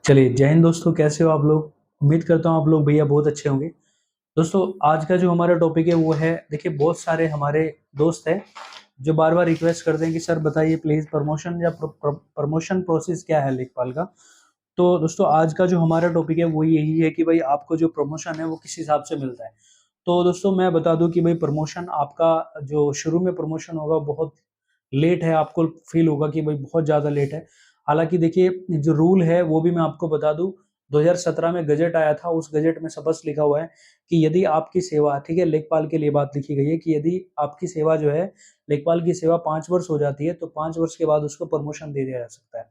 चलिए, जय हिंद दोस्तों। कैसे हो आप लोग? उम्मीद करता हूँ आप लोग भैया बहुत अच्छे होंगे। दोस्तों, आज का जो हमारा टॉपिक है वो है, देखिए बहुत सारे हमारे दोस्त हैं जो बार बार रिक्वेस्ट करते हैं कि सर बताइए प्लीज प्रमोशन या प्रमोशन प्रोसेस क्या है लेखपाल का। तो दोस्तों, आज का जो हमारा टॉपिक है वो यही है कि भाई आपको जो प्रमोशन है वो किस हिसाब से मिलता है। तो दोस्तों, मैं बता दूं कि भाई प्रमोशन आपका जो शुरू में प्रमोशन होगा बहुत लेट है, आपको फील होगा कि भाई बहुत ज़्यादा लेट है। हालाँकि देखिए, जो रूल है वो भी मैं आपको बता दूँ, 2017 में गज़ट आया था, उस गज़ट में स्पष्ट लिखा हुआ है कि यदि आपकी सेवा, ठीक है, लेखपाल के लिए बात लिखी गई है कि यदि आपकी सेवा जो है, लेखपाल की सेवा 5 वर्ष हो जाती है, तो 5 वर्ष के बाद उसको प्रमोशन दे दिया जा सकता है।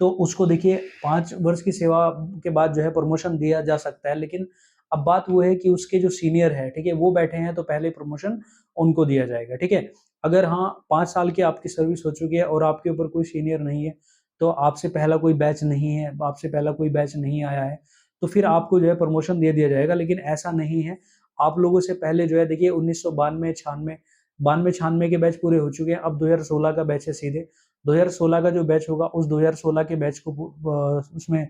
तो उसको देखिए 5 वर्ष की सेवा के बाद जो है प्रमोशन दिया जा सकता है, लेकिन अब बात वो है कि उसके जो सीनियर है, ठीक है, वो बैठे हैं तो पहले प्रमोशन उनको दिया जाएगा, ठीक है। अगर हाँ 5 साल की आपकी सर्विस हो चुकी है और आपके ऊपर कोई सीनियर नहीं है, तो आपसे पहला कोई बैच नहीं है, आपसे पहला कोई बैच नहीं आया है, तो फिर आपको जो है प्रमोशन दे दिया जाएगा। लेकिन ऐसा नहीं है, आप लोगों से पहले जो है देखिए 1992 96 के बैच पूरे हो चुके हैं, अब 2016 का बैच है सीधे। 2016 का जो बैच होगा उस 2016 के बैच को उसमें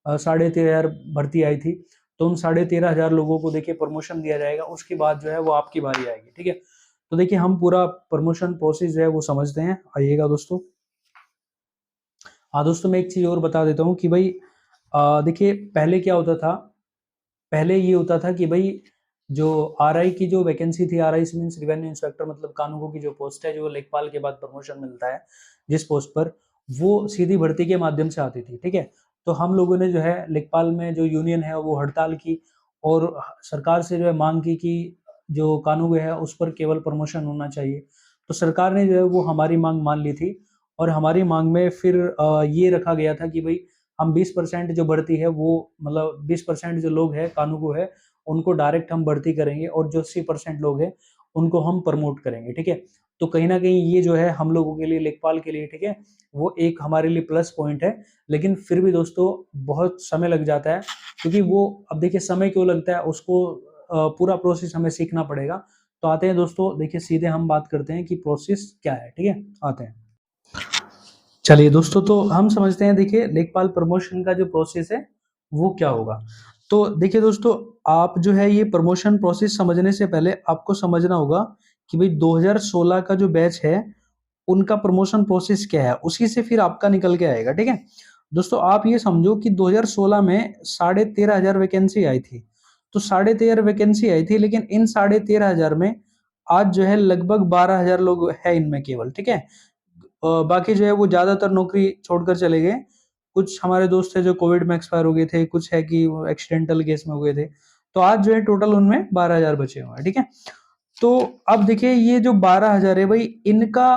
13,500 भर्ती आई थी, तो उन 13,500 लोगों को देखिए प्रमोशन दिया जाएगा। उसके बाद जो है वो आपकी बारी आएगी, ठीक है। तो देखिए हम पूरा प्रमोशन प्रोसेस जो है वो समझते हैं, आइएगा दोस्तों। हाँ दोस्तों, मैं एक चीज़ और बता देता हूँ कि भाई देखिए पहले क्या होता था। पहले ये होता था कि भाई जो आरआई की जो वैकेंसी थी, आरआई मीन्स रिवेन्यू इंस्पेक्टर, मतलब कानूनगो की जो पोस्ट है, जो लेखपाल के बाद प्रमोशन मिलता है जिस पोस्ट पर, वो सीधी भर्ती के माध्यम से आती थी, ठीक है। तो हम लोगों ने जो है लेखपाल में जो यूनियन है वो हड़ताल की और सरकार से जो है मांग की कि जो कानूनगो है उस पर केवल प्रमोशन होना चाहिए। तो सरकार ने जो है वो हमारी मांग मान ली थी और हमारी मांग में फिर ये रखा गया था कि भाई हम 20% जो भर्ती है वो, मतलब 20% जो लोग हैं कानूनगो है उनको डायरेक्ट हम भर्ती करेंगे और जो 80% लोग हैं उनको हम प्रमोट करेंगे, ठीक है। तो कहीं ना कहीं ये जो है हम लोगों के लिए, लेखपाल के लिए, ठीक है, वो एक हमारे लिए प्लस पॉइंट है। लेकिन फिर भी दोस्तों बहुत समय लग जाता है, क्योंकि वो, अब देखिए समय क्यों लगता है उसको, पूरा प्रोसेस हमें सीखना पड़ेगा। तो आते हैं दोस्तों, देखिए सीधे हम बात करते हैं कि प्रोसेस क्या है, ठीक है, आते हैं। चलिए दोस्तों, तो हम समझते हैं, देखिए लेखपाल प्रमोशन का जो प्रोसेस है वो क्या होगा। तो देखिए दोस्तों, आप जो है ये प्रमोशन प्रोसेस समझने से पहले आपको समझना होगा कि भाई 2016 का जो बैच है उनका प्रमोशन प्रोसेस क्या है, उसी से फिर आपका निकल के आएगा, ठीक है। दोस्तों, आप ये समझो कि 2016 में 13,500 वैकेंसी आई थी। तो 13,500 वैकेंसी आई थी, लेकिन इन 13,500 में आज जो है लगभग 12,000 लोग हैं इनमें केवल, ठीक है। बाकी जो है वो ज़्यादातर नौकरी छोड़कर चले गए। कुछ हमारे दोस्त थे जो कोविड में एक्सपायर हो गए थे, कुछ है कि वो एक्सीडेंटल केस में हो गए थे। तो आज जो है टोटल उनमें 12,000 बचे हुए हैं, ठीक है। तो अब देखिए ये जो 12,000 है भाई, इनका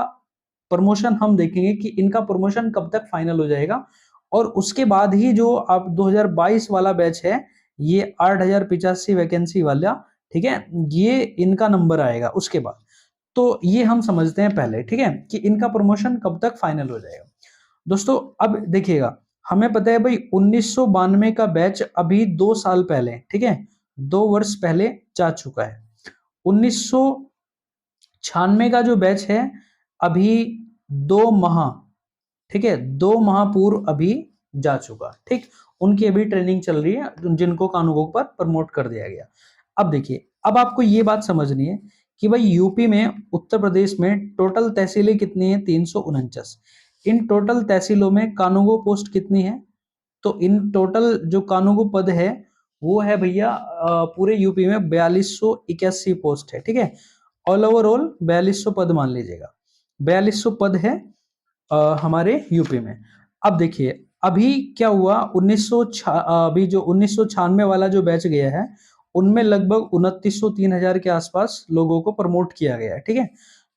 प्रमोशन हम देखेंगे कि इनका प्रमोशन कब तक फाइनल हो जाएगा। और उसके बाद ही जो अब 2022 वाला बैच है, ये 8,085 वैकेंसी वाला, ठीक है, ये इनका नंबर आएगा उसके बाद। तो ये हम समझते हैं पहले, ठीक है, कि इनका प्रमोशन कब तक फाइनल हो जाएगा। दोस्तों, अब देखिएगा, हमें पता है भाई 1992 का बैच अभी 2 साल पहले, ठीक है, 2 वर्ष पहले जा चुका है। 1996 का जो बैच है अभी 2 माह, ठीक है, 2 माह पूर्व अभी जा चुका, ठीक। उनकी अभी ट्रेनिंग चल रही है, जिनको कानूनगो पर प्रमोट कर दिया गया। अब देखिए, अब आपको ये बात समझनी है कि भाई यूपी में, उत्तर प्रदेश में टोटल तहसीलें कितनी है? 349। इन टोटल तहसीलों में कानूनगो पोस्ट कितनी है? तो इन टोटल जो कानूनगो पद है वो है भैया पूरे यूपी में 4281 पोस्ट है, ठीक है। ऑल ओवरऑल 4200 पद मान लीजिएगा, 4200 पद है हमारे यूपी में। अब देखिए, अभी क्या हुआ, अभी जो 1996 वाला जो बैच गया है उनमें लगभग 2900 3000 के आसपास लोगों को प्रमोट किया गया है, ठीक है।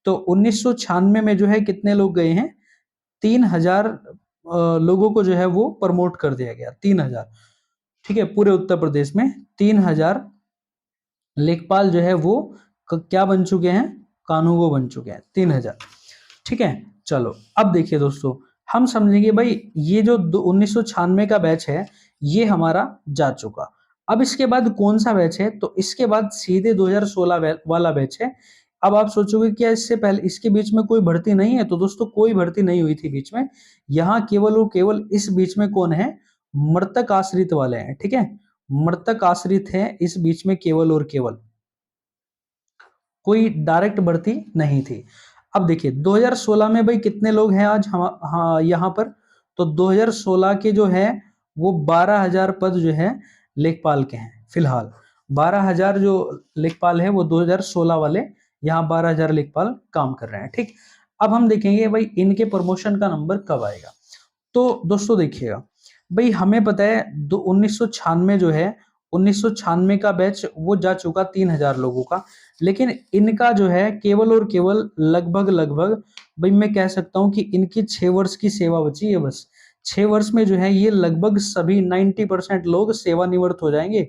तो 1996 में जो है कितने लोग गए हैं? 3,000 लोगों को जो है वो प्रमोट कर दिया गया, 3,000, ठीक है। पूरे उत्तर प्रदेश में 3,000 लेखपाल जो है वो क्या बन चुके हैं? कानूनगो बन चुके हैं, 3,000, ठीक है। चलो, अब देखिए दोस्तों, हम समझेंगे भाई ये जो 1996 का बैच है ये हमारा जा चुका। अब इसके बाद कौन सा बैच है? तो इसके बाद सीधे 2016 वाला बैच है। अब आप सोचोगे क्या इससे पहले, इसके बीच में कोई भर्ती नहीं है? तो दोस्तों, कोई भर्ती नहीं हुई थी बीच में। यहाँ केवल और केवल इस बीच में कौन है? मृतक आश्रित वाले हैं, ठीक है, मृतक आश्रित हैं इस बीच में केवल और केवल, कोई डायरेक्ट भर्ती नहीं थी। अब देखिए 2016 में भाई कितने लोग हैं आज हम हाँ यहाँ पर, तो 2016 के जो है वो 12,000 पद जो है लेखपाल के हैं फिलहाल। 12,000 जो लेखपाल है वो 2016 वाले, यहाँ 12,000 लेखपाल काम कर रहे हैं, ठीक। अब हम देखेंगे भाई इनके प्रमोशन का नंबर कब आएगा। तो दोस्तों देखिएगा भाई, हमें पता है 1996 जो है, 1996 का बैच वो जा चुका 3,000 लोगों का, लेकिन इनका जो है केवल और केवल लगभग लगभग भाई मैं कह सकता हूं कि इनकी 6 वर्ष की सेवा बची है बस। 6 वर्ष में जो है ये लगभग सभी 90% लोग सेवानिवृत्त हो जाएंगे,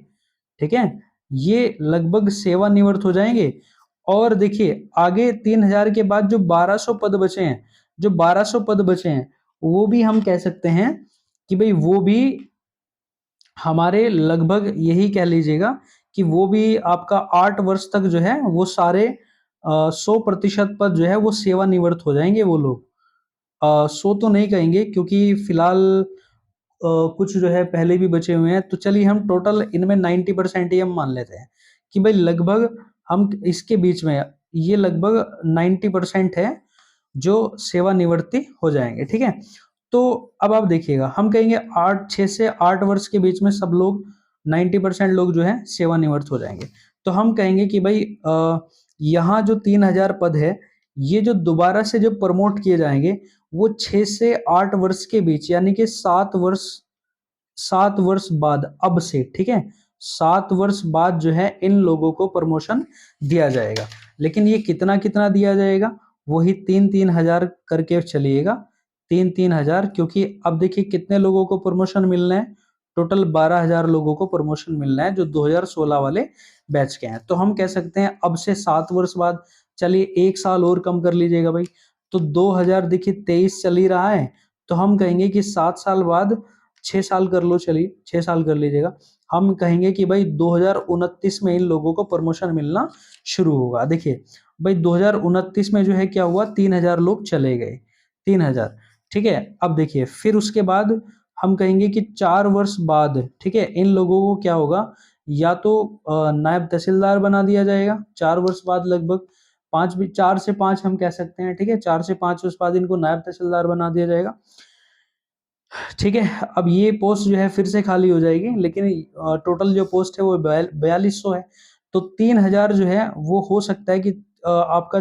ठीक है, ये लगभग सेवानिवृत्त हो जाएंगे। और देखिए आगे 3,000 के बाद जो 1,200 पद बचे हैं, जो 1,200 पद बचे हैं वो भी हम कह सकते हैं कि भाई वो भी हमारे लगभग यही कह लीजिएगा कि वो भी आपका 8 वर्ष तक जो है वो सारे 100% पद जो है वो सेवानिवृत्त हो जाएंगे वो लोग। 100 तो नहीं कहेंगे क्योंकि फिलहाल कुछ जो है पहले भी बचे हुए हैं, तो चलिए हम टोटल इनमें 90% ही हम मान लेते हैं कि भाई लगभग हम इसके बीच में ये लगभग 90% है जो सेवानिवृत्ति हो जाएंगे, ठीक है। तो अब आप देखिएगा हम कहेंगे 6 से 8 वर्ष के बीच में सब लोग 90% लोग जो है सेवानिवृत्त हो जाएंगे। तो हम कहेंगे कि भाई यहाँ जो 3,000 पद है ये जो दोबारा से जो प्रमोट किए जाएंगे वो 6 से 8 वर्ष के बीच, यानी कि 7 वर्ष बाद अब से, ठीक है, 7 वर्ष बाद जो है इन लोगों को प्रमोशन दिया जाएगा। लेकिन ये कितना कितना दिया जाएगा, वही 3-3 हजार करके चलिएगा, 3-3 हजार, क्योंकि अब देखिए कितने लोगों को प्रमोशन मिलना है, टोटल 12,000 लोगों को प्रमोशन मिलना है जो 2016 वाले बैच के हैं। तो हम कह सकते हैं अब से 7 वर्ष बाद, चलिए 1 साल और कम कर लीजिएगा भाई, तो 2000 देखिए 23 चल ही रहा है, तो हम कहेंगे कि 7 साल बाद, 6 साल कर लो, चलिए 6 साल कर लीजिएगा, हम कहेंगे कि भाई 2029 में इन लोगों को प्रमोशन मिलना शुरू होगा। देखिए भाई 2029 में जो है क्या हुआ, 3,000 लोग चले गए, 3,000, ठीक है। अब देखिए फिर उसके बाद हम कहेंगे कि 4 वर्ष बाद, ठीक है, इन लोगों को क्या होगा, या तो नायब तहसीलदार बना दिया जाएगा 4 वर्ष बाद, लगभग 4 से 5 हम कह सकते हैं, ठीक है, 4 से 5 वर्ष बाद इनको नायब तहसीलदार बना दिया जाएगा, ठीक है। अब ये पोस्ट जो है फिर से खाली हो जाएगी, लेकिन टोटल जो पोस्ट है वो 4200 है, तो 3,000 जो है वो हो सकता है कि आपका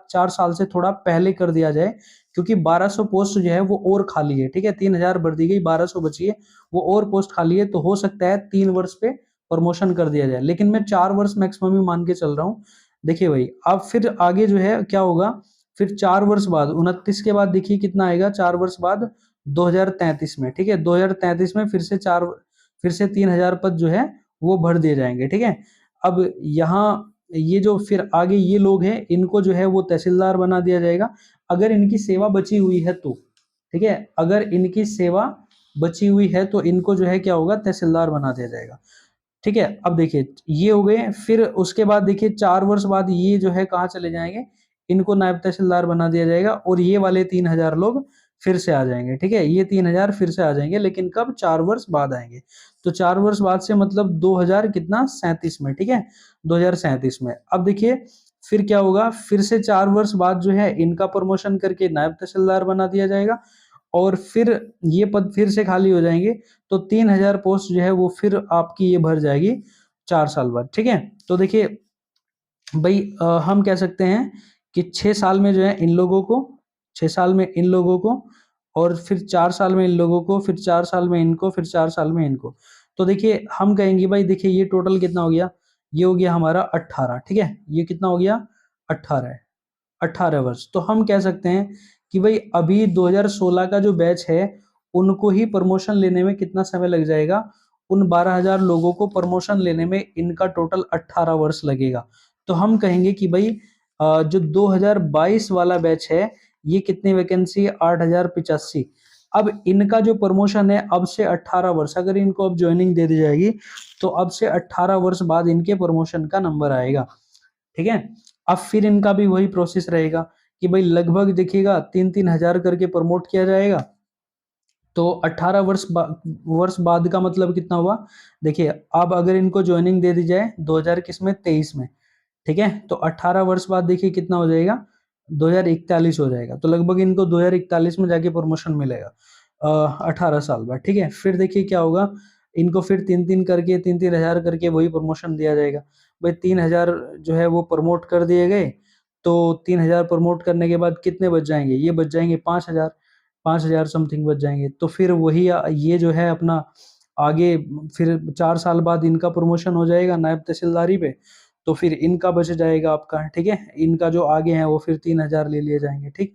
4 साल से थोड़ा पहले कर दिया जाए, क्योंकि 1200 पोस्ट जो है वो और खाली है, ठीक है, 3,000 भर दी गई, 1200 बची है, वो और पोस्ट खाली है, तो हो सकता है 3 वर्ष पे प्रमोशन कर दिया जाए, लेकिन मैं 4 वर्ष मैक्सिमम ही मान के चल रहा हूँ। देखिए भाई अब फिर आगे जो है क्या होगा, फिर 4 वर्ष बाद 29 के बाद देखिए कितना आएगा, 4 वर्ष बाद 2033 में, ठीक है, 2033 में फिर से 3,000 पद जो है वो भर दिए जाएंगे, ठीक है। अब यहाँ ये जो फिर आगे ये लोग हैं इनको जो है वो तहसीलदार बना दिया जाएगा, अगर इनकी सेवा बची हुई है तो, ठीक है, अगर इनकी सेवा बची हुई है तो इनको जो है क्या होगा, तहसीलदार बना दिया जाएगा, ठीक है। अब देखिए ये हो गए, फिर उसके बाद देखिए 4 वर्ष बाद ये जो है कहाँ चले जाएंगे, इनको नायब तहसीलदार बना दिया जाएगा, और ये वाले 3,000 लोग फिर से आ जाएंगे, ठीक है, ये 3,000 फिर से आ जाएंगे, लेकिन कब, 4 वर्ष बाद आएंगे। तो 4 वर्ष बाद से मतलब 2000 कितना, 37 में, ठीक है, 2037 में। अब देखिए फिर क्या होगा, फिर से 4 वर्ष बाद जो है इनका प्रमोशन करके नायब तहसीलदार बना दिया जाएगा, और फिर ये पद फिर से खाली हो जाएंगे, तो 3,000 पोस्ट जो है वो फिर आपकी ये भर जाएगी 4 साल बाद, ठीक है। तो देखिए भाई हम कह सकते हैं कि 6 साल में जो है इन लोगों को, 6 साल में इन लोगों को, और फिर 4 साल में इन लोगों को, फिर 4 साल में इनको, फिर 4 साल में इनको। तो देखिए हम कहेंगे भाई, देखिए ये टोटल कितना हो गया, ये हो गया हमारा 18, ठीक है, ये कितना हो गया, 18 है, 18 वर्ष। तो हम कह सकते हैं कि भाई अभी 2016 का जो बैच है उनको ही प्रमोशन लेने में कितना समय लग जाएगा, उन 12,000 लोगों को प्रमोशन लेने में इनका टोटल 18 वर्ष लगेगा। तो हम कहेंगे कि भाई जो 2022 वाला बैच है ये कितनी वैकेंसी है, 8,085। अब इनका जो प्रमोशन है अब से 18 वर्ष, अगर इनको अब ज्वाइनिंग दे दी जाएगी तो अब से 18 वर्ष बाद इनके प्रमोशन का नंबर आएगा, ठीक है। अब फिर इनका भी वही प्रोसेस रहेगा कि भाई लगभग देखिएगा 3-3 हजार करके प्रमोट किया जाएगा, तो 18 वर्ष बाद का मतलब कितना हुआ? देखिए, अब अगर इनको ज्वाइनिंग दे दी जाए 2000 किसमें 23 में, ठीक है, तो 18 वर्ष बाद देखिए कितना हो जाएगा, 2041 हो जाएगा। तो लगभग इनको 2041 में जाके प्रमोशन मिलेगा 18 साल बाद, ठीक है। फिर देखिए क्या होगा, इनको फिर 3-3 हजार करके वही प्रमोशन दिया जाएगा। भाई 3000 जो है वो प्रमोट कर दिए गए, तो 3000 प्रमोट करने के बाद कितने बच जाएंगे, ये बच जाएंगे 5000, 5000 समथिंग बच जाएंगे। तो फिर वही ये जो है अपना आगे, फिर 4 साल बाद इनका प्रमोशन हो जाएगा नायब तहसीलदारी पे, तो फिर इनका बच जाएगा आपका, ठीक है। इनका जो आगे है वो फिर 3000 ले लिए जाएंगे, ठीक।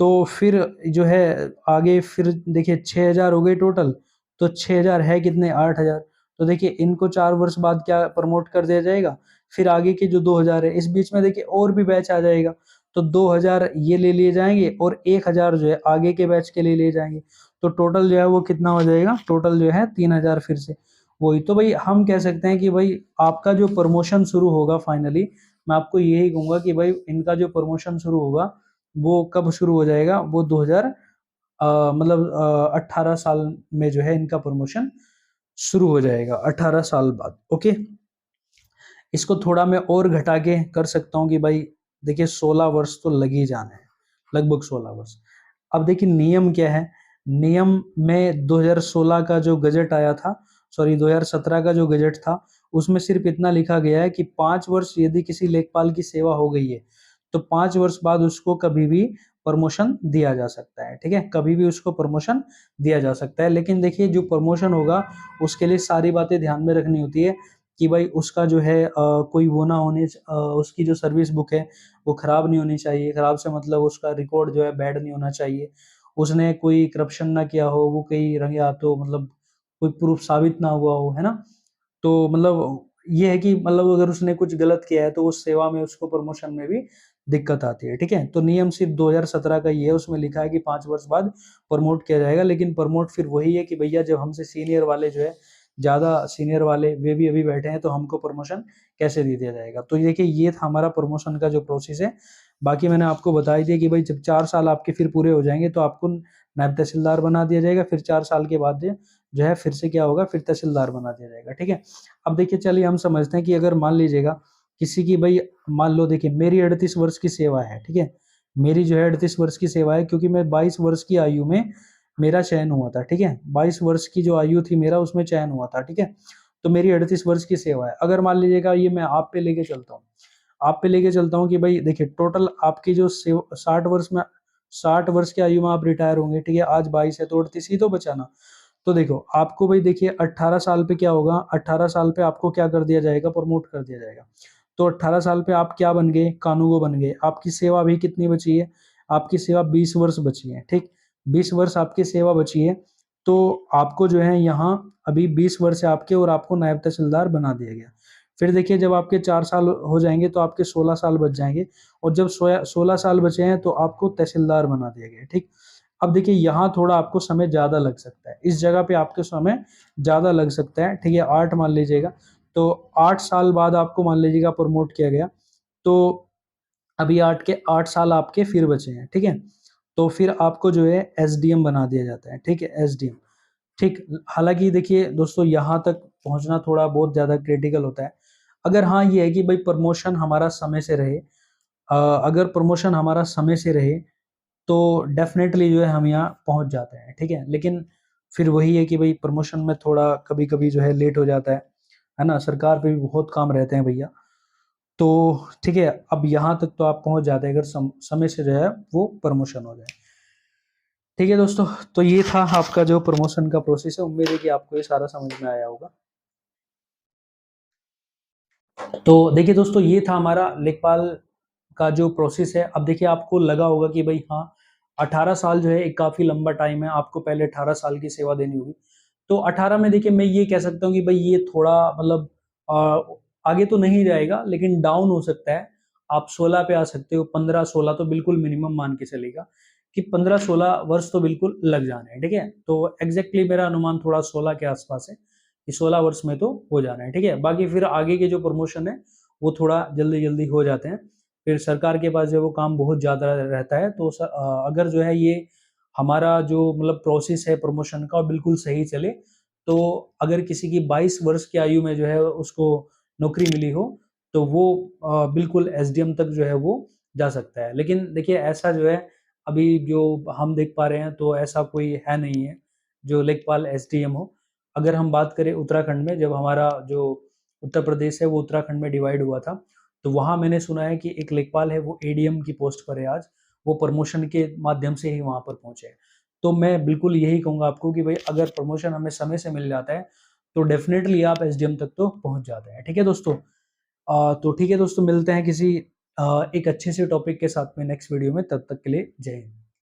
तो फिर जो है आगे फिर देखिए 6000 हो गए टोटल, तो 6000 है कितने, 8000। तो देखिए इनको 4 वर्ष बाद क्या प्रमोट कर दिया जाएगा, फिर आगे के जो 2000 है, इस बीच में देखिए और भी बैच आ जाएगा, तो 2000 ये ले लिए जाएंगे और 1000 जो है आगे के बैच के लिए ले जाएंगे। तो टोटल जो है वो कितना हो जाएगा, टोटल जो है 3000 फिर से वही। तो भाई हम कह सकते हैं कि भाई आपका जो प्रमोशन शुरू होगा फाइनली, मैं आपको यही कहूंगा कि भाई इनका जो प्रमोशन शुरू होगा वो कब शुरू हो जाएगा, वो 2000 मतलब 18 साल में जो है इनका प्रमोशन शुरू हो जाएगा 18 साल बाद, ओके। इसको थोड़ा मैं और घटा के कर सकता हूँ कि भाई देखिए 16 वर्ष तो लग ही जाने हैं, लगभग 16 वर्ष। अब देखिए नियम क्या है, नियम में 2016 का जो गजट आया था, सॉरी 2017 का जो गजट था, उसमें सिर्फ इतना लिखा गया है कि 5 वर्ष यदि किसी लेखपाल की सेवा हो गई है, तो 5 वर्ष बाद उसको कभी भी प्रमोशन दिया जा सकता है, ठीक है, कभी भी उसको प्रमोशन दिया जा सकता है। लेकिन देखिए जो प्रमोशन होगा उसके लिए सारी बातें ध्यान में रखनी होती है कि भाई उसका जो है कोई वो ना होने, उसकी जो सर्विस बुक है वो खराब नहीं होनी चाहिए। खराब से मतलब उसका रिकॉर्ड जो है बैड नहीं होना चाहिए, उसने कोई करप्शन ना किया हो, वो कहीं रंगे हाथों मतलब कोई प्रूफ साबित ना हुआ हो, है ना। तो मतलब ये है कि मतलब अगर उसने कुछ गलत किया है तो उस सेवा में उसको प्रमोशन में भी दिक्कत आती है, ठीक है। तो नियम सिर्फ 2017 का ये है, उसमें लिखा है कि 5 वर्ष बाद प्रमोट किया जाएगा। लेकिन प्रमोट फिर वही है कि भैया जब हमसे सीनियर वाले जो है, ज्यादा सीनियर वाले वे भी अभी बैठे हैं, तो हमको प्रमोशन कैसे दे दिया जाएगा। तो देखिए ये था हमारा प्रमोशन का जो प्रोसेस है। बाकी मैंने आपको बता ही दिया कि भाई जब 4 साल आपके फिर पूरे हो जाएंगे तो आपको नायब तहसीलदार बना दिया जाएगा, फिर 4 साल के बाद जो है फिर से क्या होगा, फिर तहसीलदार बना दिया जाएगा, ठीक है। अब देखिए चलिए हम समझते हैं कि अगर मान लीजिएगा किसी की भाई, मान लो देखिए मेरी 38 वर्ष की सेवा है, ठीक है, मेरी जो है 38 वर्ष की सेवा है, क्योंकि मैं 22 वर्ष की आयु में मेरा चयन हुआ था, ठीक है, 22 वर्ष की जो आयु थी मेरा उसमें चयन हुआ था, ठीक है। तो मेरी 38 वर्ष की सेवा है। अगर मान लीजिएगा ये मैं आप पे लेके चलता हूँ, आप पे लेके चलता हूँ कि भाई देखिए टोटल आपकी जो 60 वर्ष में, 60 वर्ष की आयु में आप रिटायर होंगे, ठीक है, आज 22 है तो 38 ही तो बचाना। तो देखो आपको भाई देखिए 18 साल पे क्या होगा, 18 साल पे आपको क्या कर दिया जाएगा, प्रमोट कर दिया जाएगा। तो 18 साल पे आप क्या बन गए, कानूगो बन गए। आपकी सेवा अभी कितनी बची है, आपकी सेवा 20 वर्ष बची है, ठीक, 20 वर्ष आपकी सेवा बची है। तो आपको जो है यहाँ अभी 20 वर्ष है आपके, और आपको नायब तहसीलदार बना दिया गया। फिर देखिए जब आपके 4 साल हो जाएंगे तो आपके 16 साल बच जाएंगे, और जब 16 साल बचे हैं तो आपको तहसीलदार बना दिया गया, ठीक। अब देखिए यहाँ थोड़ा आपको समय ज्यादा लग सकता है, इस जगह पे आपके समय ज्यादा लग सकता है, ठीक है, 8 मान लीजिएगा। तो 8 साल बाद आपको मान लीजिएगा प्रमोट किया गया, तो अभी 8 साल आपके फिर बचे हैं, ठीक है। तो फिर आपको जो है एसडीएम बना दिया जाता है, ठीक है, एसडीएम, ठीक। हालांकि देखिए दोस्तों यहाँ तक पहुंचना थोड़ा बहुत ज्यादा क्रिटिकल होता है। अगर हाँ ये है कि भाई प्रमोशन हमारा समय से रहे, अगर प्रमोशन हमारा समय से रहे तो डेफिनेटली जो है हम यहाँ पहुंच जाते हैं, ठीक है। लेकिन फिर वही है कि भाई प्रमोशन में थोड़ा कभी कभी जो है लेट हो जाता है ना, सरकार पे भी बहुत काम रहते हैं भैया। तो ठीक है, अब यहाँ तक तो आप पहुंच जाते हैं अगर समय से जो है वो प्रमोशन हो जाए, ठीक है दोस्तों। तो ये था आपका जो प्रमोशन का प्रोसेस है, उम्मीद है कि आपको ये सारा समझ में आया होगा। तो देखिए दोस्तों ये था हमारा लेखपाल का जो प्रोसेस है। अब देखिए आपको लगा होगा कि भाई हाँ 18 साल जो है एक काफी लंबा टाइम है, आपको पहले 18 साल की सेवा देनी होगी। तो 18 में देखिए मैं ये कह सकता हूँ कि भाई ये थोड़ा मतलब आगे तो नहीं जाएगा, लेकिन डाउन हो सकता है। आप 16 पे आ सकते हो, 15-16 तो बिल्कुल मिनिमम मान के चलेगा कि 15-16 वर्ष तो बिल्कुल लग जाने हैं, ठीक है। तो एग्जैक्टली मेरा अनुमान थोड़ा 16 के आसपास है कि 16 वर्ष में तो हो जाना है, ठीक है। बाकी फिर आगे के जो प्रमोशन है वो थोड़ा जल्दी जल्दी हो जाते हैं। फिर सरकार के पास जो वो काम बहुत ज़्यादा रहता है, तो अगर जो है ये हमारा जो मतलब प्रोसेस है प्रमोशन का बिल्कुल सही चले। तो अगर किसी की 22 वर्ष की आयु में जो है उसको नौकरी मिली हो, तो वो बिल्कुल एसडीएम तक जो है वो जा सकता है। लेकिन देखिए ऐसा जो है अभी जो हम देख पा रहे हैं तो ऐसा कोई है नहीं है जो लेखपाल एसडीएम हो। अगर हम बात करें उत्तराखंड में, जब हमारा जो उत्तर प्रदेश है वो उत्तराखंड में डिवाइड हुआ था, तो वहाँ मैंने सुना है कि एक लेखपाल है वो एडीएम की पोस्ट पर है आज, वो प्रमोशन के माध्यम से ही वहाँ पर पहुँचे हैं। तो मैं बिल्कुल यही कहूँगा आपको कि भाई अगर प्रमोशन हमें समय से मिल जाता है, तो डेफ़िनेटली आप एसडीएम तक तो पहुँच जाते हैं। ठीक है दोस्तों? तो ठीक है दोस्तों, मिलते हैं किसी एक अच्छे से टॉपिक के साथ में नेक्स्ट वीडियो में, तब तक के लिए जय हिंद।